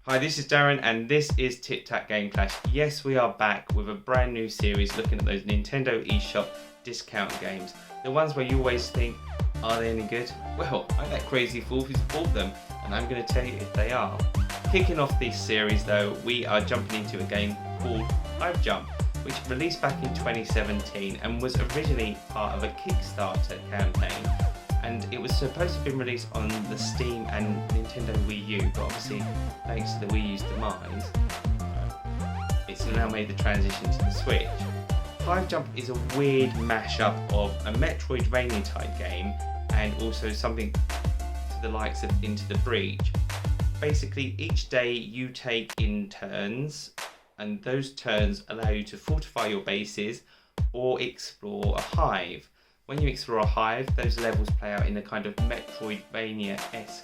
Hi, this is Darren and this is Tic Tac Game Clash. Yes, we are back with a brand new series looking at those Nintendo eShop discount games. The ones where you always think, are they any good? Well, I'm that crazy fool who's bought them and I'm going to tell you if they are. Kicking off this series though, we are jumping into a game called Hive Jump, which released back in 2017 and was originally part of a Kickstarter campaign. And it was supposed to have been released on the Steam and Nintendo Wii U, but obviously, thanks to the Wii U's demise, it's now made the transition to the Switch. Hive Jump is a weird mashup of a Metroidvania type game and also something to the likes of Into the Breach. Basically, each day you take in turns, and those turns allow you to fortify your bases or explore a hive. When you explore a hive, those levels play out in a kind of Metroidvania-esque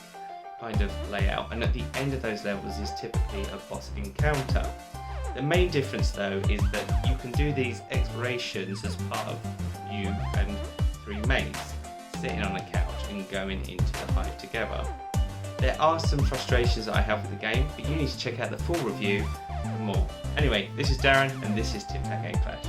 kind of layout, and at the end of those levels is typically a boss encounter. The main difference though is that you can do these explorations as part of you and three mates sitting on a couch and going into the hive together. There are some frustrations that I have with the game, but you need to check out the full review for more. Anyway, this is Darren and this is Tic Tac Game Clash.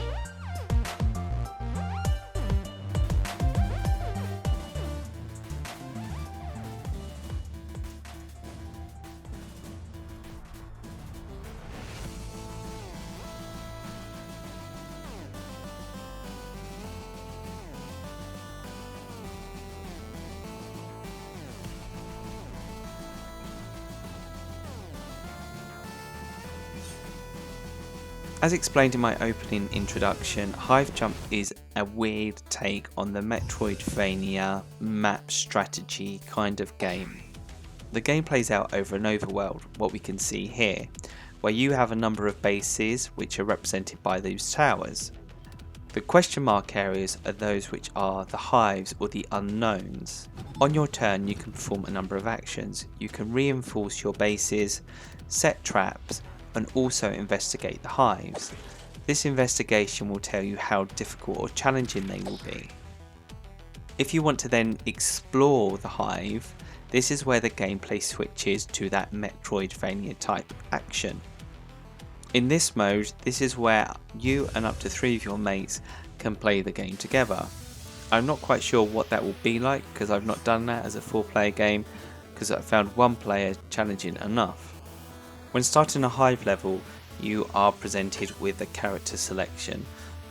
As explained in my opening introduction, Hive Jump is a weird take on the Metroidvania map strategy kind of game. The game plays out over an overworld, what we can see here, where you have a number of bases which are represented by those towers. The question mark areas are those which are the hives or the unknowns. On your turn you can perform a number of actions. You can reinforce your bases, set traps, and also investigate the hives. This investigation will tell you how difficult or challenging they will be. If you want to then explore the hive, this is where the gameplay switches to that Metroidvania type action. In this mode, this is where you and up to 3 of your mates can play the game together. I'm not quite sure what that will be like because I've not done that as a 4-player game because I found 1 player challenging enough. When starting a hive level, you are presented with a character selection.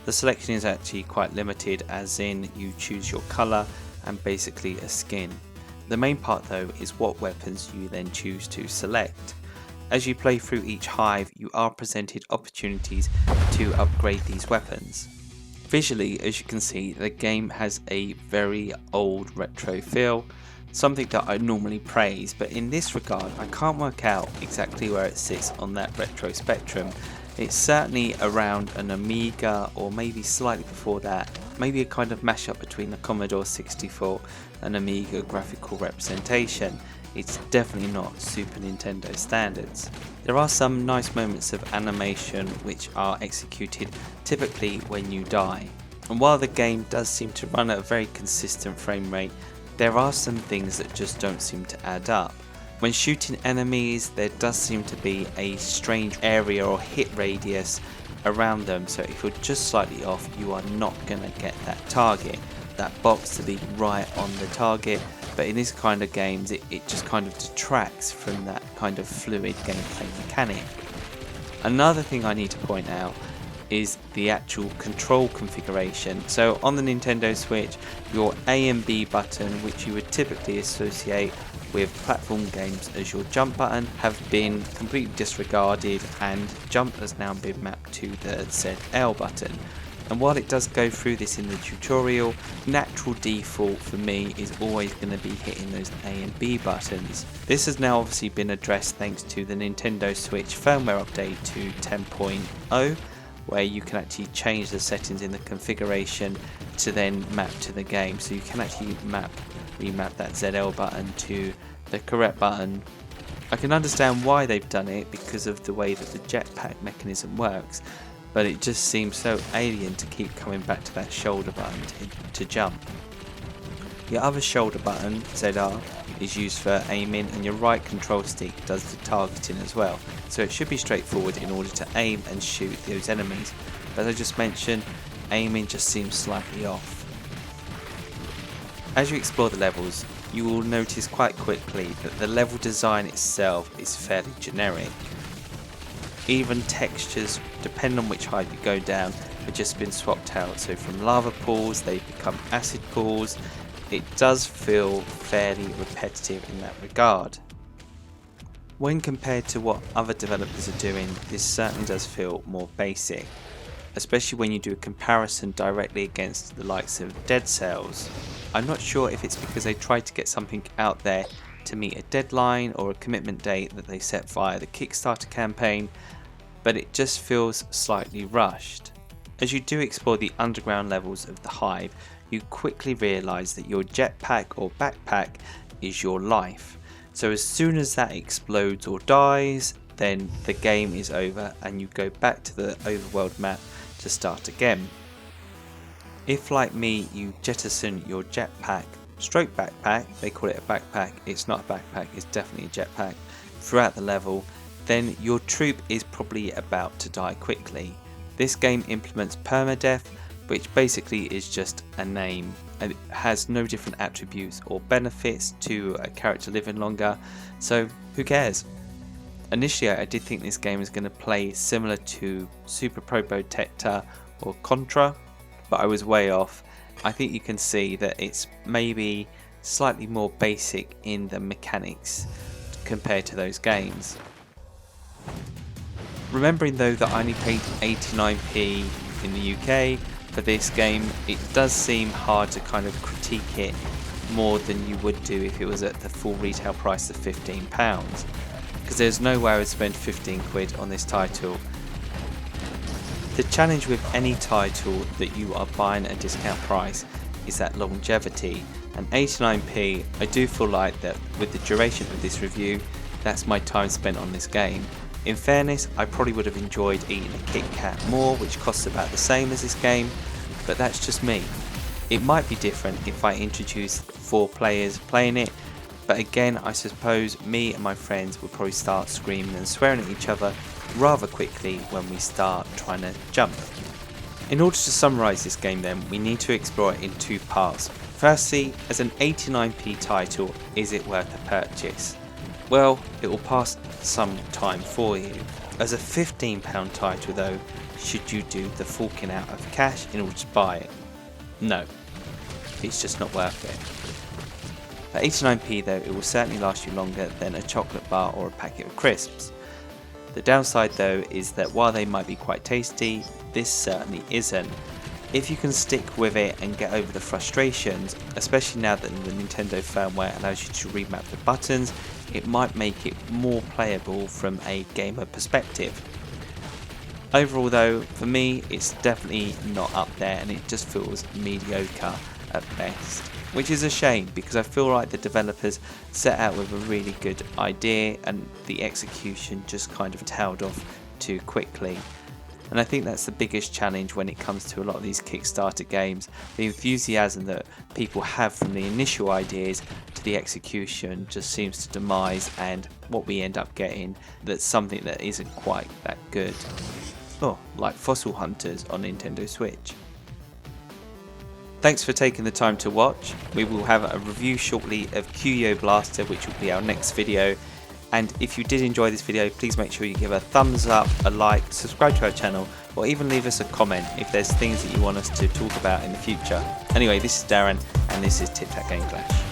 The selection is actually quite limited, as in you choose your colour and basically a skin. The main part though is what weapons you then choose to select. As you play through each hive, you are presented opportunities to upgrade these weapons. Visually, as you can see, the game has a very old retro feel. Something that I normally praise, but in this regard I can't work out exactly where it sits on that retro spectrum. It's certainly around an Amiga or maybe slightly before that, maybe a kind of mashup between the Commodore 64 and Amiga graphical representation. It's definitely not Super Nintendo standards. There are some nice moments of animation which are executed typically when you die, and while the game does seem to run at a very consistent frame rate, there are some things that just don't seem to add up. When shooting enemies, there does seem to be a strange area or hit radius around them, so if you're just slightly off, you are not going to get that target, that box to be right on the target. But in this kind of games, it just kind of detracts from that kind of fluid gameplay mechanic. Another thing I need to point out is the actual control configuration. So on the Nintendo Switch, your A and B button, which you would typically associate with platform games as your jump button, have been completely disregarded, and jump has now been mapped to the ZL button. And while it does go through this in the tutorial, natural default for me is always going to be hitting those A and B buttons. This has now obviously been addressed thanks to the Nintendo Switch firmware update to 10.0, where you can actually change the settings in the configuration to then map to the game. So you can actually remap that ZL button to the correct button. I can understand why they've done it because of the way that the jetpack mechanism works, but it just seems so alien to keep coming back to that shoulder button to jump. Your other shoulder button, ZR, is used for aiming, and your right control stick does the targeting as well, so it should be straightforward in order to aim and shoot those enemies. But as I just mentioned, aiming just seems slightly off. As you explore the levels, you will notice quite quickly that the level design itself is fairly generic. Even textures, depending on which hive you go down, have just been swapped out, so from lava pools they become acid pools. It does feel fairly repetitive in that regard. When compared to what other developers are doing, this certainly does feel more basic, especially when you do a comparison directly against the likes of Dead Cells. I'm not sure if it's because they tried to get something out there to meet a deadline or a commitment date that they set via the Kickstarter campaign, but it just feels slightly rushed. As you do explore the underground levels of the Hive, you quickly realise that your jetpack or backpack is your life. So as soon as that explodes or dies, then the game is over and you go back to the overworld map to start again. If, like me, you jettison your jetpack stroke backpack, they call it a backpack, it's not a backpack, it's definitely a jetpack, throughout the level, then your troop is probably about to die quickly. This game implements permadeath, which basically is just a name, and it has no different attributes or benefits to a character living longer, so who cares? Initially I did think this game was going to play similar to Super Probotector or Contra, but I was way off. I think you can see that it's maybe slightly more basic in the mechanics compared to those games. Remembering though that I only paid 89p in the UK for this game, it does seem hard to kind of critique it more than you would do if it was at the full retail price of £15, because there's no way I would spend 15 quid on this title. The challenge with any title that you are buying at a discount price is that longevity, and 89p, I do feel like that with the duration of this review, that's my time spent on this game. In fairness, I probably would have enjoyed eating a Kit Kat more, which costs about the same as this game, but that's just me. It might be different if I introduce 4 players playing it, but again I suppose me and my friends will probably start screaming and swearing at each other rather quickly when we start trying to jump. In order to summarise this game then, we need to explore it in 2 parts. Firstly, as an 89p title, is it worth a purchase? Well, it will pass some time for you. As a £15 title though, should you do the forking out of cash in order to buy it? No, it's just not worth it. At 89p though, it will certainly last you longer than a chocolate bar or a packet of crisps. The downside though is that while they might be quite tasty, this certainly isn't. If you can stick with it and get over the frustrations, especially now that the Nintendo firmware allows you to remap the buttons, it might make it more playable from a gamer perspective. Overall though, for me it's definitely not up there and it just feels mediocre at best. Which is a shame because I feel like the developers set out with a really good idea and the execution just kind of tailed off too quickly. And I think that's the biggest challenge when it comes to a lot of these Kickstarter games. The enthusiasm that people have from the initial ideas to the execution just seems to demise, and what we end up getting that's something that isn't quite that good. Oh, like Fossil Hunters on Nintendo Switch. Thanks for taking the time to watch. We will have a review shortly of Cuyo Blaster, which will be our next video. And if you did enjoy this video, please make sure you give a thumbs up, a like, subscribe to our channel, or even leave us a comment if there's things that you want us to talk about in the future. Anyway, this is Darren, and this is Tic Tac Game Clash.